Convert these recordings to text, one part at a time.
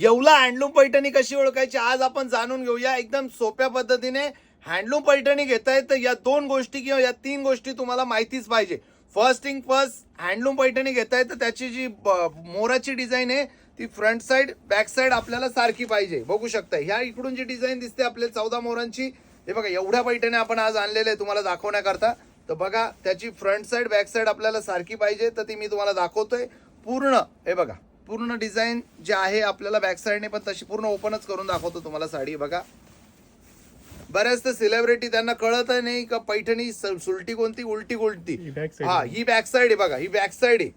Yeola handloom Paithani कशी ओळखायची आज आपण जाणून घेऊया. एकदम सोप्या पद्धतीने हँडलूम पैठणी घेताय तर या 2 गोष्टी किंवा या 3 गोष्टी तुम्हाला माहितीच पाहिजे. First thing first, handloom Paithani घेताय तर त्याची जी मोराची डिझाईन आहे ती फ्रंट साइड बॅक साइड आपल्याला सारखी पाहिजे. बघू शकता ह्या इकडून जी डिझाईन दिसते आपल्याला 14 मोरांची, हे बघा एवढ्या पैठण्या आपण आज आणलेल्या आहे तुम्हाला दाखवण्याकरता. तर बघा त्याची फ्रंट साइड बॅक साइड आपल्याला सारखी पाहिजे तर ती मी तुम्हाला दाखवतोय. पूर्ण हे बघा पूर्ण डिझाईन जे आहे आपल्याला बॅक साइडने पण तशी पूर्ण ओपनच करून दाखवतो तुम्हाला साडी. बघा बऱ्याच तर सेलिब्रिटी त्यांना कळत नाही का पैठणी सुलटी कोणती उलटी कोणती. हा ही बॅक साइड आहे बघा, ही बॅक साइड आहे,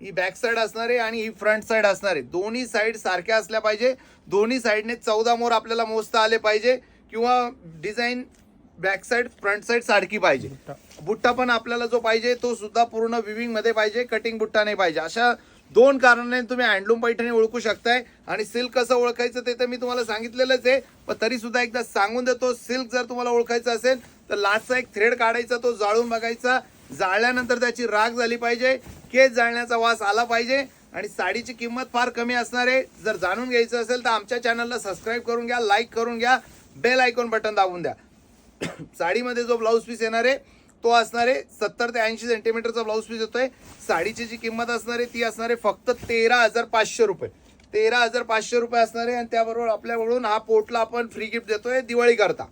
ही बॅक साइड असणार आहे आणि ही फ्रंट साइड असणार आहे. दोन्ही साइड सारख्या असल्या पाहिजे. दोन्ही साइडने 14 मोर आपल्याला मोजता आले पाहिजे किंवा design back side front side सारखी पाहिजे. बुट्टा पण आपल्याला जो पाहिजे तो सुद्धा पूर्ण विविंग मध्ये पाहिजे, कटिंग बुट्टा नाही पाहिजे. अशा 2 कारणाने तुम्ही हँडलूम पैठणी ओळखू शकताय. आणि सिल्क कसं ओळखायचं ते तर मी तुम्हाला सांगितलेलंच आहे, पण तरी सुद्धा एकदा सांगून देतो. सिल्क जर तुम्हाला ओळखायचं असेल तर लास्टचा एक थ्रेड काढायचा, तो जाळून बघायचा. जाळल्यानंतर त्याची राख झाली पाहिजे, केस जाळण्याचा वास आला पाहिजे आणि साडीची किंमत फार कमी असणार आहे. जर जाणून घ्यायचं असेल तर आमच्या चॅनलला सबस्क्राईब करून घ्या, लाईक करून घ्या, बेल आयकॉन बटन दाबून द्या. साडीमध्ये जो ब्लाऊज पीस येणार आहे तो असणार आहे 70 ते 80 सेंटीमीटरचा ब्लाऊज पीस येतोय. साडीची जी किंमत असणार आहे ती असणार आहे फक्त 13,500 रुपये. 13,500 रुपये असणार आहे आणि त्याबरोबर आपल्याकडून हा पोटला आपण फ्री गिफ्ट देतोय दिवाळी करता.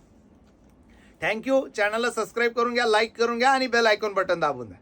थँक्यू. चॅनलला सबस्क्राईब करून घ्या, लाईक करून घ्या आणि बेल आयकॉन बटन दाबून द्या.